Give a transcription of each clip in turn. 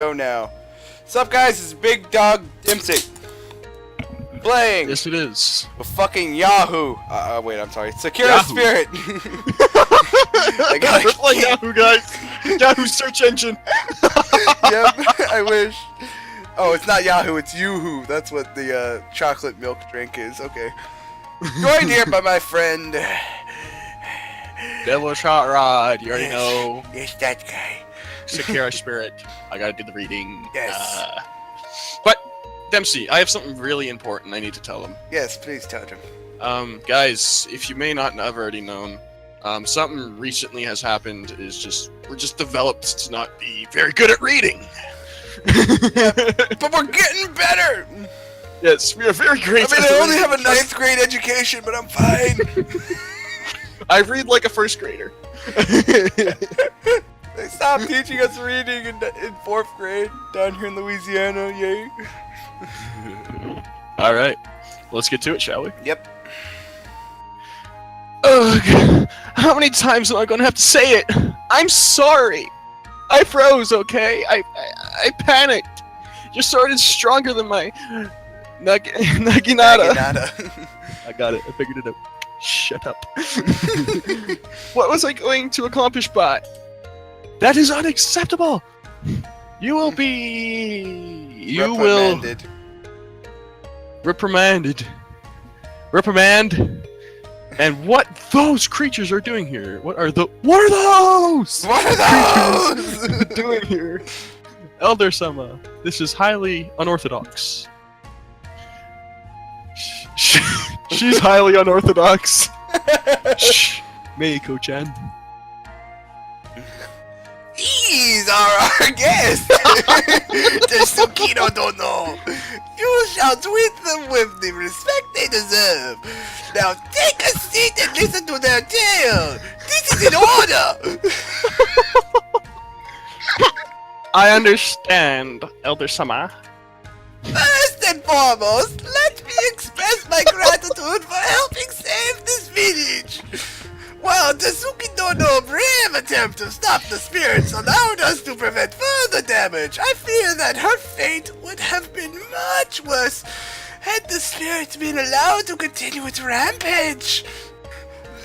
Go now. What's up, guys? It's Big Dog Dempsey. Playing Yes, it is. with fucking Yahoo. Wait, I'm sorry. Sakura Yahoo. Spirit. We're playing Yahoo, guys. Yahoo search engine. Yep, I wish. Oh, it's not Yahoo, it's Yoo-hoo. That's what the chocolate milk drink is. Okay. Joined here by my friend. Devil Shot Rod. You already know. Yes, that guy. Sakura Spirit. I gotta do the reading. Yes. But Dempsey, I have something really important I need to tell him. Yes, please tell him. Guys, if you may not have already known, something recently has happened. We're just developed to not be very good at reading. But we're getting better. Yes, we are very great. I mean, I only have a 9th grade education, but I'm fine. I read like a 1st grader. They stopped teaching us reading in 4th grade down here in Louisiana. Yay. All right, let's get to it, shall we? Yep. Ugh, how many times am I going to have to say it? I'm sorry. I froze, okay? I panicked. Your sword is stronger than my Naginata. I got it. I figured it out. Shut up. What was I going to accomplish by? That is unacceptable. You will be... Reprimanded. Reprimand. And what those creatures are doing here? What are those? What are those doing here? Elder Sama, this is highly unorthodox. She's highly unorthodox. Shh, Meiko-chan. These are our guests. The Tsukino Dono. You shall treat them with the respect they deserve. Now take a seat and listen to their tale. This is in order. I understand, Elder Sama. First and foremost, let me express my gratitude for helping save this village. While Tasuki Dono's brave attempt to stop the spirits allowed us to prevent further damage, I fear that her fate would have been much worse had the spirits been allowed to continue its rampage.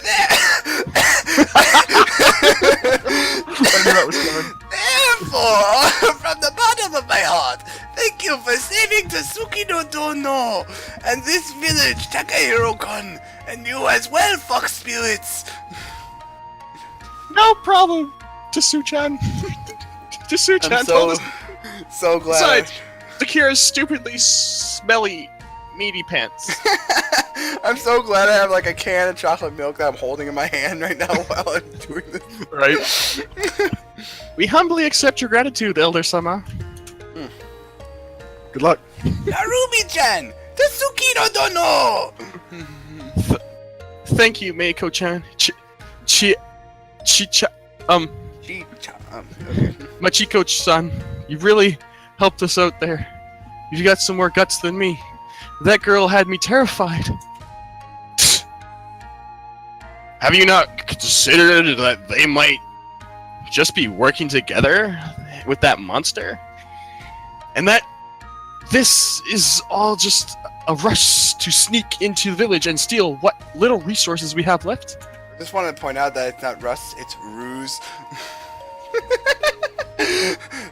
Therefore, from the bottom of my heart, thank you for saving Tasuki no Dono and this village, Takahiro-kun, and you as well, Fox Spirits. No problem, Tasu-chan. Tasu-chan told us. So glad. Besides, Sakura's stupidly smelly, meaty pants. I'm so glad I have like a can of chocolate milk that I'm holding in my hand right now while I'm doing this. Right. We humbly accept your gratitude, Elder Sama. Good luck. Narumi-chan! Tasuki no Dono! Thank you, Meiko-chan. Machiko-san, you really helped us out there. You've got some more guts than me. That girl had me terrified. Have you not considered that they might just be working together with that monster? And that this is all just a rush to sneak into the village and steal what little resources we have left? I just wanted to point out that it's not rust, it's ruse.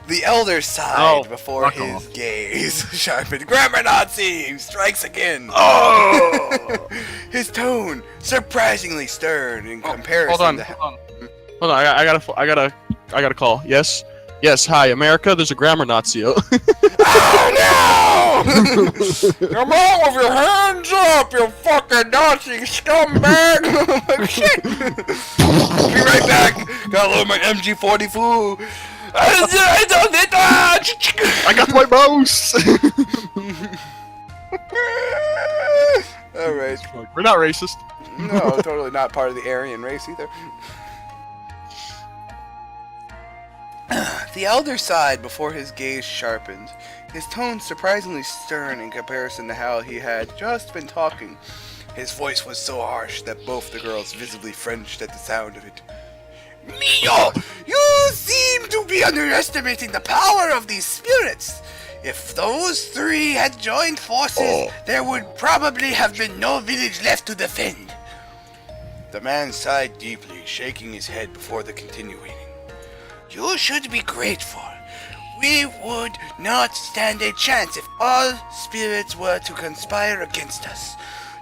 The elder sighed before his gaze sharpened. Grammar Nazi strikes again. Oh! His tone surprisingly stern in comparison. Hold on. I gotta call. Yes. Hi, America. There's a grammar Nazi. Oh no! Come on with your hands up, you fucking Nazi scumbag! Shit! Be right back. Gotta load my MG40 foo. I got my mouse. Alright. We're not racist. No, totally not part of the Aryan race either. The elder sighed before his gaze sharpened, his tone surprisingly stern in comparison to how he had just been talking. His voice was so harsh that both the girls visibly flinched at the sound of it. Mio, you seem to be underestimating the power of these spirits. If those three had joined forces, there would probably have been no village left to defend. The man sighed deeply, shaking his head before the continuing. You should be grateful. We would not stand a chance if all spirits were to conspire against us.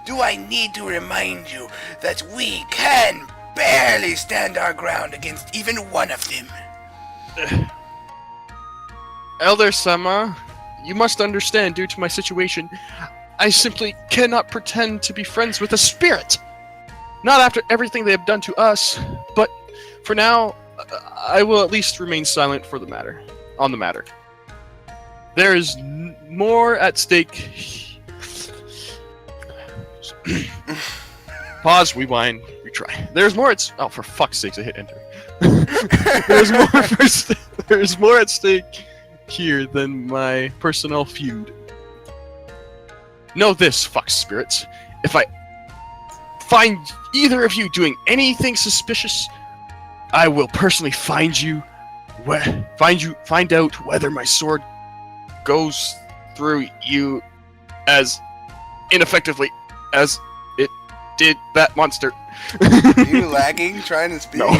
Do I need to remind you that we can barely stand our ground against even one of them? Elder Sama, you must understand, due to my situation, I simply cannot pretend to be friends with a spirit. Not after everything they have done to us, but for now, I will at least remain silent for the matter. On the matter. There is more at stake. Pause, rewind, retry. There's more at oh, for fuck's sakes, I hit enter. There's more at stake here than my personal feud. Know this, fuck spirits. If I find either of you doing anything suspicious, I will personally find out whether my sword goes through you as ineffectively as it did that monster. Are you lagging trying to speak? No.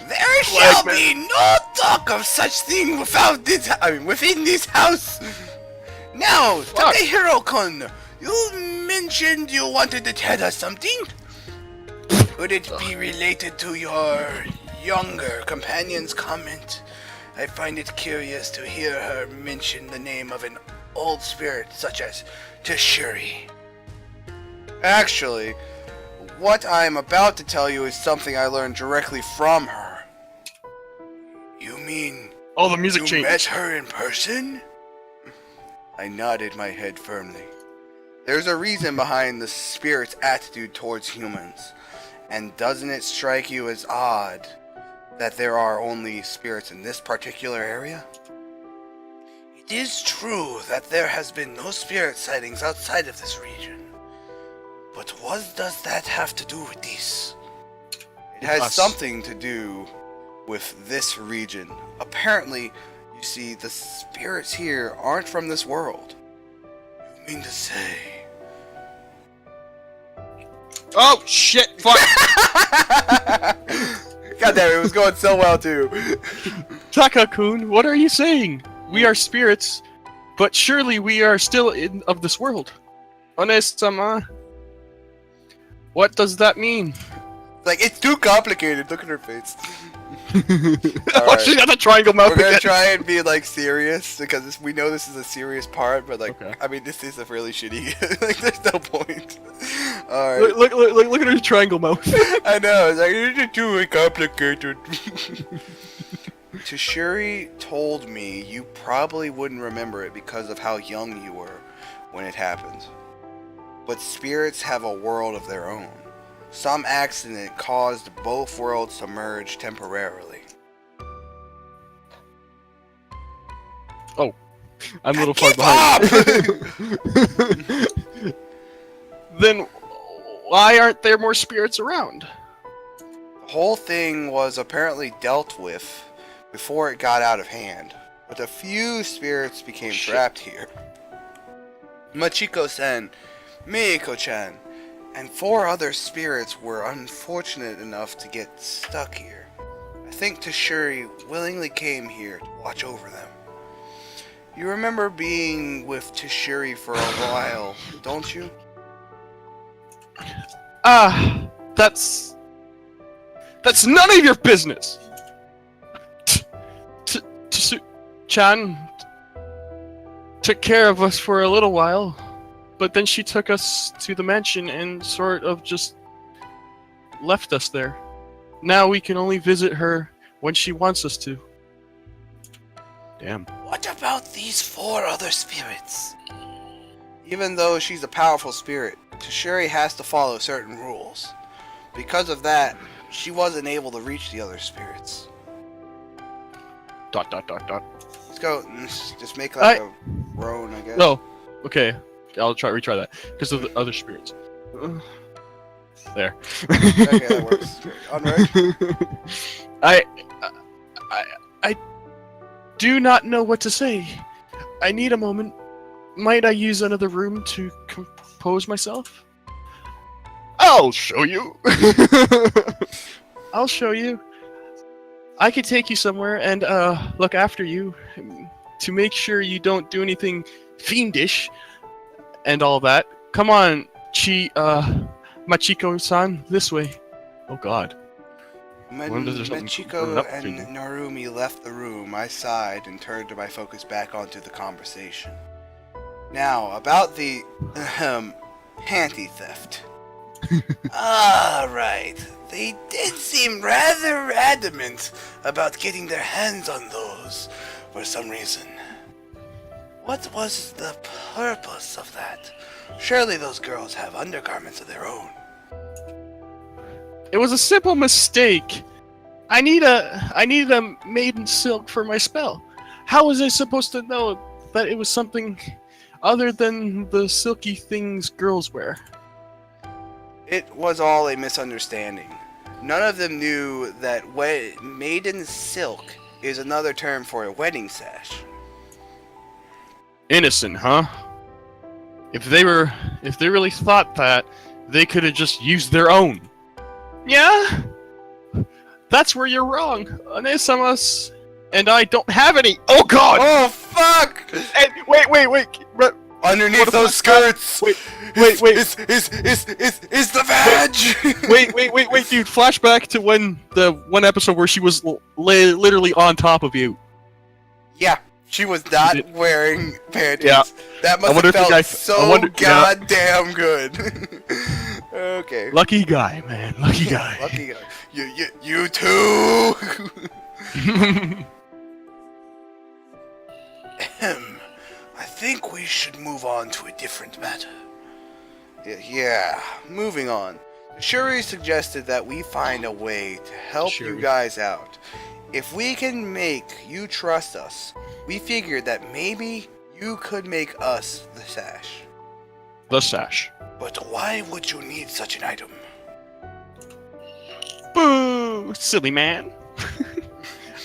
There shall be no talk of such thing within this house. Now, Takehiro-kun, you mentioned you wanted to tell us something. Could it be related to your younger companion's comment? I find it curious to hear her mention the name of an old spirit such as Tashuri. Actually, what I'm about to tell you is something I learned directly from her. You mean oh, the music you changed. met her in person? I nodded my head firmly. There's a reason behind the spirit's attitude towards humans. And doesn't it strike you as odd that there are only spirits in this particular area? It is true that there has been no spirit sightings outside of this region. But what does that have to do with this? It has something to do with this region. Apparently, you see, the spirits here aren't from this world. You mean to say... Oh, shit, fuck! God damn it, it was going so well, too. Taka-kun, what are you saying? We are spirits, but surely we are still of this world. One-sama, what does that mean? Like, it's too complicated. Look at her face. Oh, she's got the triangle mouth We're gonna again. try and be, like, serious, because we know this is a serious part, but, like, Okay. I mean, this is a really shitty... like, there's no point. Alright. Look at her triangle mouth. I know, it's like, it's too complicated. Tashuri told me you probably wouldn't remember it because of how young you were when it happened. But spirits have a world of their own. Some accident caused both worlds to merge temporarily. Oh, I'm a little far behind. Then why aren't there more spirits around? The whole thing was apparently dealt with before it got out of hand, but a few spirits became trapped here. Machiko-san, Mieko-chan, and 4 other spirits were unfortunate enough to get stuck here. I think Tashuri willingly came here to watch over them. You remember being with Tashuri for a while, don't you? That's none of your business! Chan took care of us for a little while, but then she took us to the mansion and sort of just left us there. Now we can only visit her when she wants us to. Damn. What about these 4 other spirits? Even though she's a powerful spirit, Tashuri has to follow certain rules. Because of that, she wasn't able to reach the other spirits. ... Let's go, just make like a roan, I guess. No. Okay. I'll retry that. Because of the other spirits. There. Okay, that works. Onward. I, I do not know what to say. I need a moment. Might I use another room to compose myself? I'll show you. I'll show you. I could take you somewhere and look after you to make sure you don't do anything fiendish and all that. Come on, Machiko-san, this way. Oh God. When When does there something Michiko up and to? Narumi left the room, I sighed and turned my focus back onto the conversation. Now, about the panty theft. Right. They did seem rather adamant about getting their hands on those for some reason. What was the purpose of that? Surely those girls have undergarments of their own. It was a simple mistake. I need a maiden silk for my spell. How was I supposed to know that it was something other than the silky things girls wear? It was all a misunderstanding. None of them knew that maiden silk is another term for a wedding sash. Innocent, huh? If they really thought that, they could have just used their own. Yeah? That's where you're wrong. Onesamas and I don't have any. Oh God! Oh fuck! And wait. Underneath those skirts. Wait. Is the vag? Wait, dude. Flashback to when the one episode where she was literally on top of you. Yeah, she was not wearing panties. Yeah. That must have felt so goddamn good. Okay. Lucky guy, man. Lucky guy. Lucky guy. You too. I think we should move on to a different matter. Yeah, moving on. Shuri suggested that we find a way to help you guys out. If we can make you trust us, we figured that maybe you could make us the sash. The sash. But why would you need such an item? Boo! Silly man.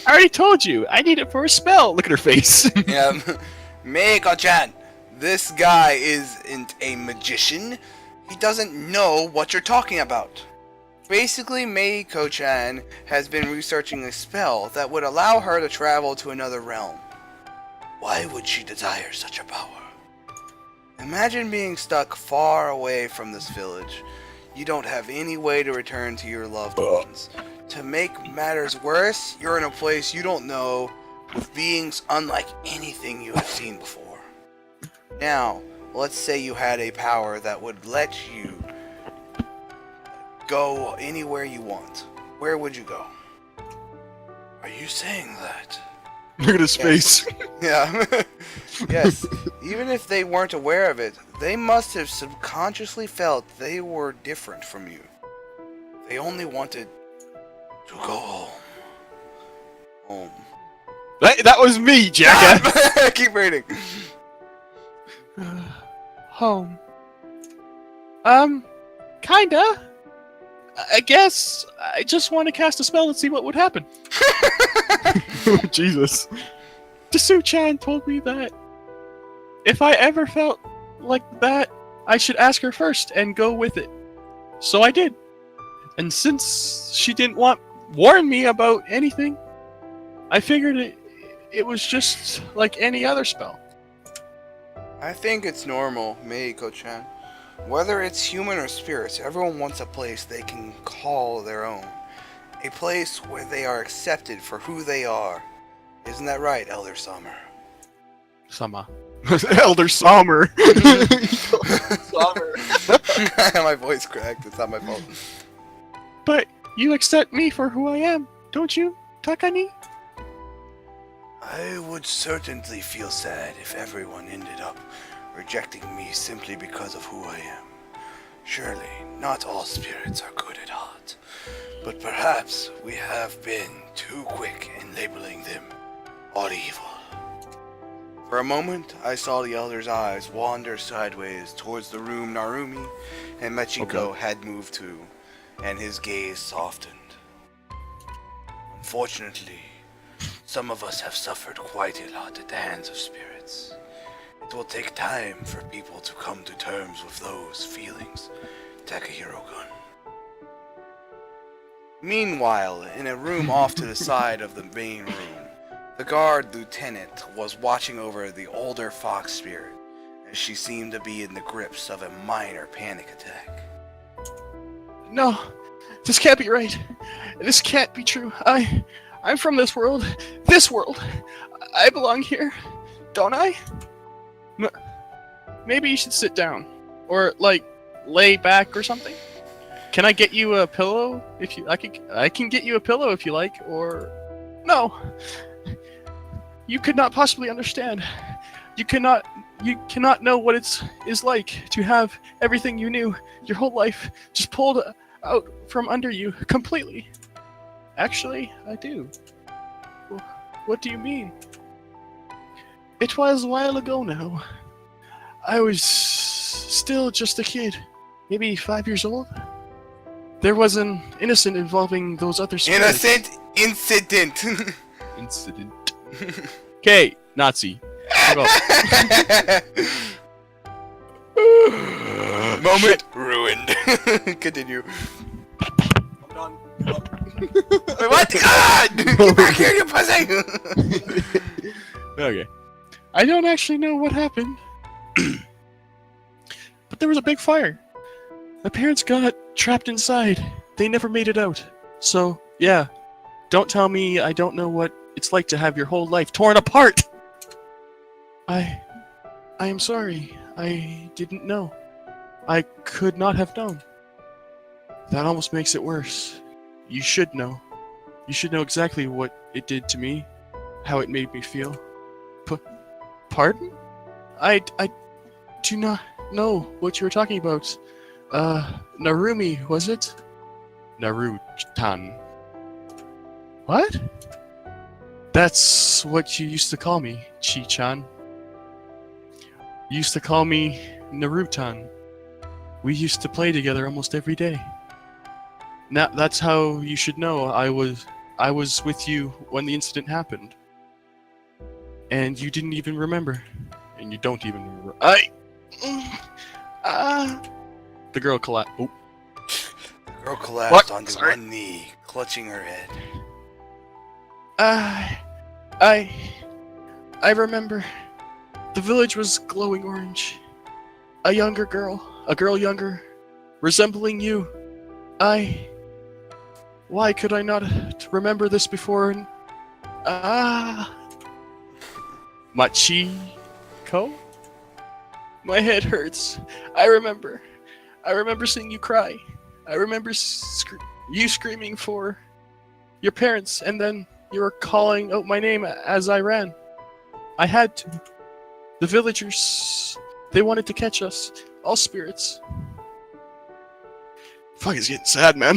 I already told you. I need it for a spell. Look at her face. Yeah, Meiko-chan, this guy isn't a magician. He doesn't know what you're talking about. Basically, Meiko-chan has been researching a spell that would allow her to travel to another realm. Why would she desire such a power? Imagine being stuck far away from this village. You don't have any way to return to your loved ones. To make matters worse, you're in a place you don't know with beings unlike anything you have seen before. Now, let's say you had a power that would let you go anywhere you want. Where would you go? Are you saying that? Look at his face. Yeah. Yes. Even if they weren't aware of it, they must have subconsciously felt they were different from you. They only wanted to go home. Home. That was me, jackass. Keep reading. Home. Kinda. I guess I just want to cast a spell and see what would happen. Jesus. Desu-chan told me that if I ever felt like that, I should ask her first and go with it. So I did. And since she didn't warn me about anything, I figured it was just like any other spell. I think it's normal, Meiko-chan. Whether it's human or spirits, everyone wants a place they can call their own. A place where they are accepted for who they are. Isn't that right, Elder Sommer? Sama. Elder Sommer. Sommer. My voice cracked. It's not my fault. But you accept me for who I am, don't you, Takani? I would certainly feel sad if everyone ended up rejecting me simply because of who I am. Surely, not all spirits are good at heart, but perhaps we have been too quick in labeling them all evil. For a moment, I saw the elder's eyes wander sideways towards the room Narumi and Machiko had moved to, and his gaze softened. Unfortunately, some of us have suffered quite a lot at the hands of spirits. It will take time for people to come to terms with those feelings, Takahiro-kun. Meanwhile, in a room off to the side of the main room, the guard lieutenant was watching over the older fox spirit, as she seemed to be in the grips of a minor panic attack. No, this can't be right. This can't be true. I'm from this world. This world. I belong here, don't I? Maybe you should sit down, or like lay back or something. Can I get you a pillow? If you, I can get you a pillow if you like. Or no, you could not possibly understand. You cannot know what is like to have everything you knew your whole life just pulled out from under you completely. Actually, I do. What do you mean? It was a while ago now. I was still just a kid, maybe 5 years old. There was an incident involving those other spirits. Innocent incident. Incident. Okay, Nazi. Moment ruined. Continue. I'm done. Wait, what? Get back here, you pussy! Okay. I don't actually know what happened. But there was a big fire. My parents got trapped inside. They never made it out. So, yeah. Don't tell me I don't know what it's like to have your whole life torn apart! I am sorry. I didn't know. I could not have known. That almost makes it worse. You should know. You should know exactly what it did to me. How it made me feel. Pardon? I do not know what you were talking about. Narumi, was it? Narutan. What? That's what you used to call me, Chi-chan. You used to call me Narutan. We used to play together almost every day. Now that's how you should know I was with you when the incident happened. And you didn't even remember. And you don't even remember. The girl collapsed. Oh. The girl collapsed onto one knee, clutching her head. I remember. The village was glowing orange. A girl younger, resembling you. Why could I not remember this before? Machiko? My head hurts. I remember seeing you cry. I remember you screaming for your parents, and then you were calling out my name as I ran. I had to. The villagers, they wanted to catch us. All spirits. Fuck, it's getting sad, man.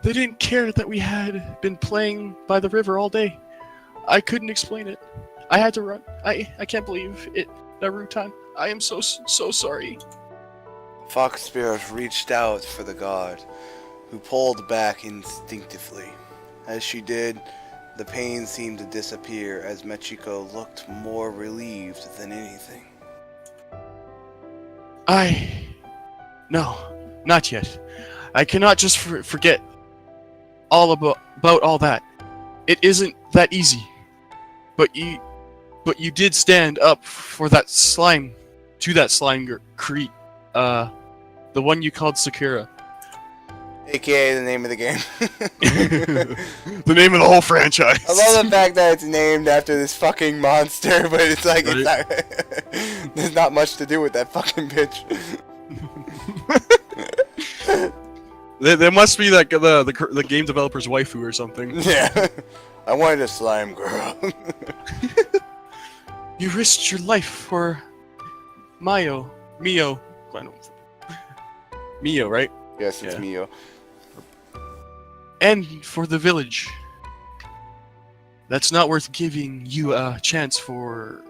They didn't care that we had been playing by the river all day. I couldn't explain it. I had to run. I can't believe it, Narutan. I am so sorry. The fox spirit reached out for the guard, who pulled back instinctively. As she did, the pain seemed to disappear as Machiko looked more relieved than anything. No, not yet. I cannot just forget all about all that. It isn't that easy. But you did stand up for that slime, to that slime creep, the one you called Sakura. AKA the name of the game. The name of the whole franchise. I love the fact that it's named after this fucking monster, but it's like, right? It's not, there's not much to do with that fucking bitch. There must be like the game developer's waifu or something. Yeah. I wanted a slime girl. You risked your life for Mio, right? Yes, it's Mio. And for the village. That's not worth giving you a chance for.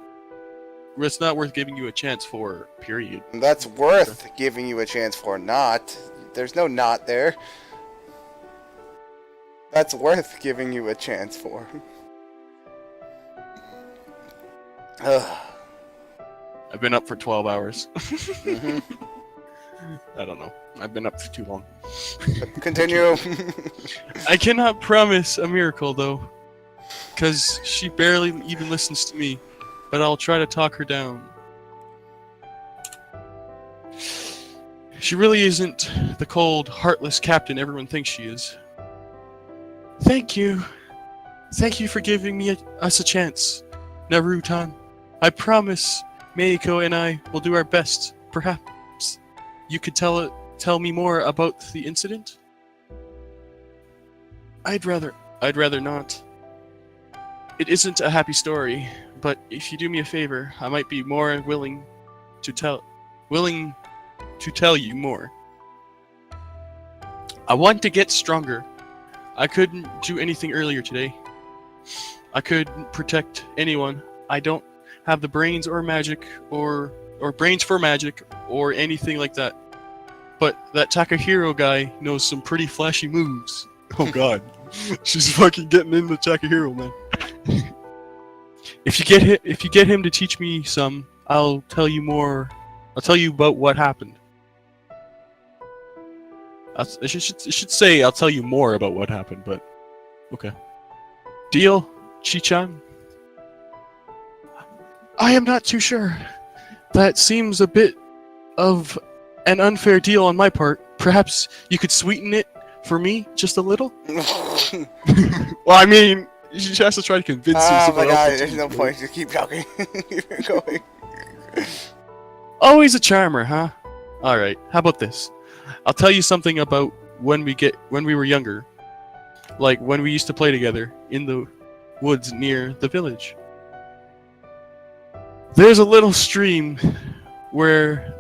It's not worth giving you a chance for. Period. That's worth giving you a chance for. Not. There's no not there. That's worth giving you a chance for. Ugh. I've been up for 12 hours. Mm-hmm. I don't know. I've been up for too long. Continue. I cannot promise a miracle, though, because she barely even listens to me, but I'll try to talk her down. She really isn't the cold, heartless captain everyone thinks she is. Thank you. Thank you for giving us a chance, Naruto. I promise Meiko and I will do our best. Perhaps you could tell me more about the incident? I'd rather not. It isn't a happy story, but if you do me a favor, I might be more willing to tell you more. I want to get stronger. I couldn't do anything earlier today. I couldn't protect anyone. I don't have the brains or magic or brains for magic or anything like that. But that Takahiro guy knows some pretty flashy moves. Oh god. She's fucking getting into Takahiro, man. If you get him to teach me some, I'll tell you more. I'll tell you about what happened. It should say I'll tell you more about what happened, but okay. Deal, Chi-chan? I am not too sure. That seems a bit of an unfair deal on my part. Perhaps you could sweeten it for me just a little? Well, I mean, she has to try to convince you. Oh my god, there's no point. Just keep talking. Keep going. Always a charmer, huh? Alright, how about this? I'll tell you something about when we were younger. Like when we used to play together in the woods near the village. There's a little stream where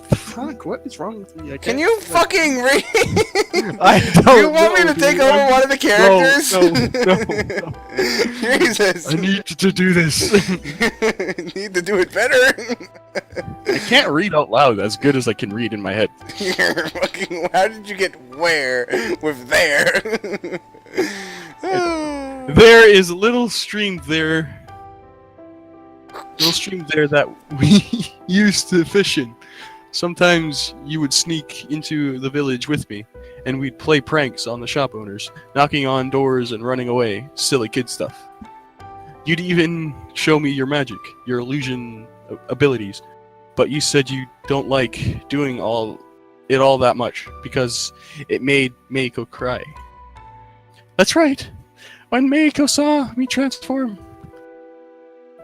fuck, what is wrong with me? Can you fucking read? I don't Do you want me to take over one of the characters? No. Jesus. I need to do this. Need to do it better. I can't read out loud as good as I can read in my head. You're fucking. How did you get where with there? There is a little stream there. Little stream there that we used to fish in. Sometimes you would sneak into the village with me, and we'd play pranks on the shop owners, knocking on doors and running away. Silly kid stuff. You'd even show me your magic, your illusion abilities, but you said you don't like doing all that much because it made Meiko cry. That's right. When Meiko saw me transform,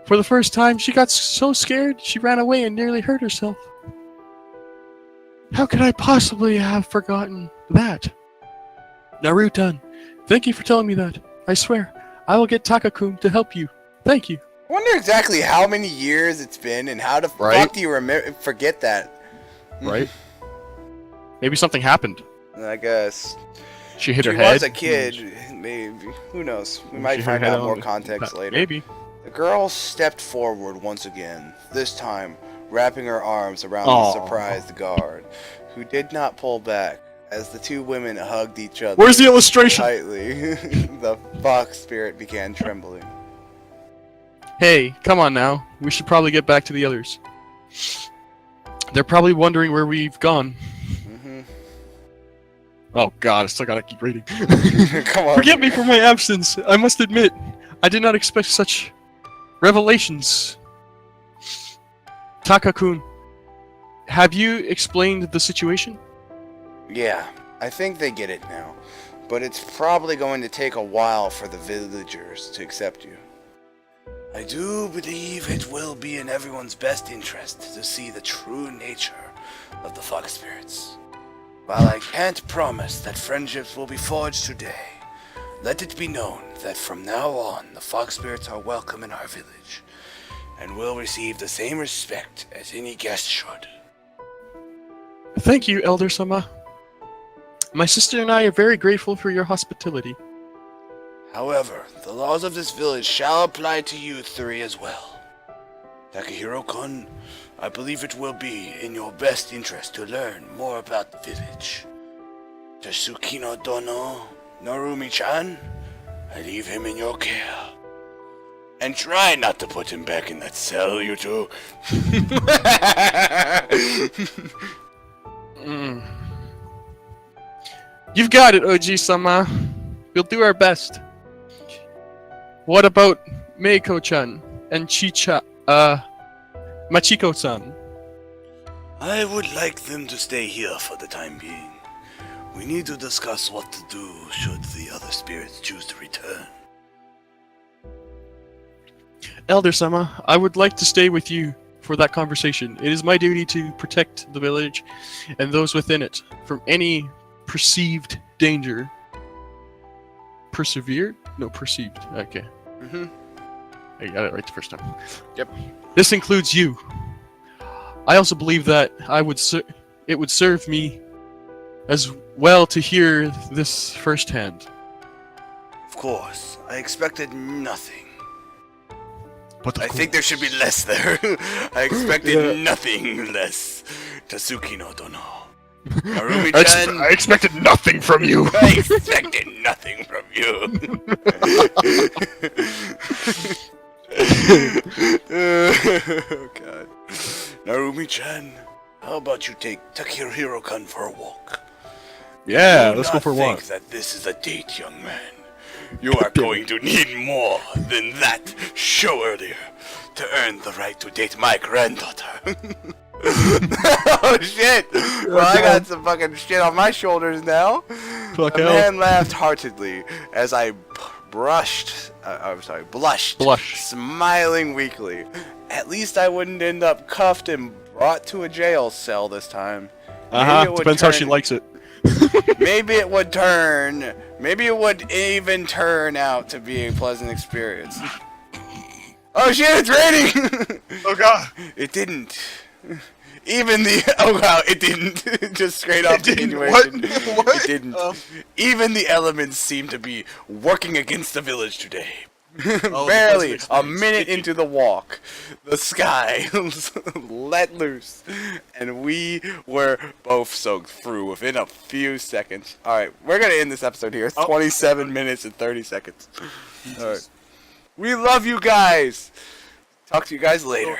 for the first time, she got so scared she ran away and nearly hurt herself. How could I possibly have forgotten that? Naruto, thank you for telling me that. I swear, I will get Takakun to help you. Thank you. I wonder exactly how many years it's been and how the fuck do you forget that? Right? Maybe something happened. I guess. She hit her head. She was a kid. Maybe. Who knows? We might find out more context later. Maybe. The girl stepped forward once again, this time wrapping her arms around the surprised guard, who did not pull back as the two women hugged each other. Where's the illustration? Tightly. The Fox Spirit began trembling. Hey, come on now. We should probably get back to the others. They're probably wondering where we've gone. Mm-hmm. Oh god, I still gotta keep reading. Come on. Forgive me for my absence. I must admit, I did not expect such revelations. Takakun, have you explained the situation? Yeah, I think they get it now. But it's probably going to take a while for the villagers to accept you. I do believe it will be in everyone's best interest to see the true nature of the Fox Spirits. While I can't promise that friendships will be forged today, let it be known that from now on the Fox Spirits are welcome in our village, and will receive the same respect as any guest should. Thank you, Elder Sama. My sister and I are very grateful for your hospitality. However, the laws of this village shall apply to you three as well. Takahiro-kun, I believe it will be in your best interest to learn more about the village. Tasukino Dono, Narumi-chan, I leave him in your care. And try not to put him back in that cell, you two. You've got it, Oji-sama. We'll do our best. What about Meiko-chan and Machiko-san? I would like them to stay here for the time being. We need to discuss what to do should the other spirits choose to return. Elder-sama, I would like to stay with you for that conversation. It is my duty to protect the village and those within it from any perceived danger. Persevered? No, perceived. Okay. I got it right the first time. Yep. This includes you. I also believe that it would serve me as well to hear this firsthand. Of course, I expected nothing. But I think there should be less there. I expected nothing less. Tasuki no Dono. Narumi-chan. I expected nothing from you. I expected nothing from you. Oh god. Narumi-chan, how about you take Takahiro-kun for a walk? Yeah, Do let's go not for a walk. think that this is a date, young man. You are going to need more than that show earlier to earn the right to date my granddaughter. Oh shit! Well, I got some fucking shit on my shoulders now. Fuck The hell. man laughed heartedly as I blushed, smiling weakly. At least I wouldn't end up cuffed and brought to a jail cell this time. Maybe it would Depends how she turn- likes it. Maybe it would even turn out to be a pleasant experience. Oh shit, it's raining! Oh god. It didn't. Even the oh wow, it didn't. Just straight off continuation. What? It didn't. Even the elements seem to be working against the village today. Barely a minute into the walk, the sky let loose, and we were both soaked through within a few seconds. Alright, we're gonna end this episode here. It's 27 minutes and 30 seconds. Alright. We love you guys! Talk to you guys later.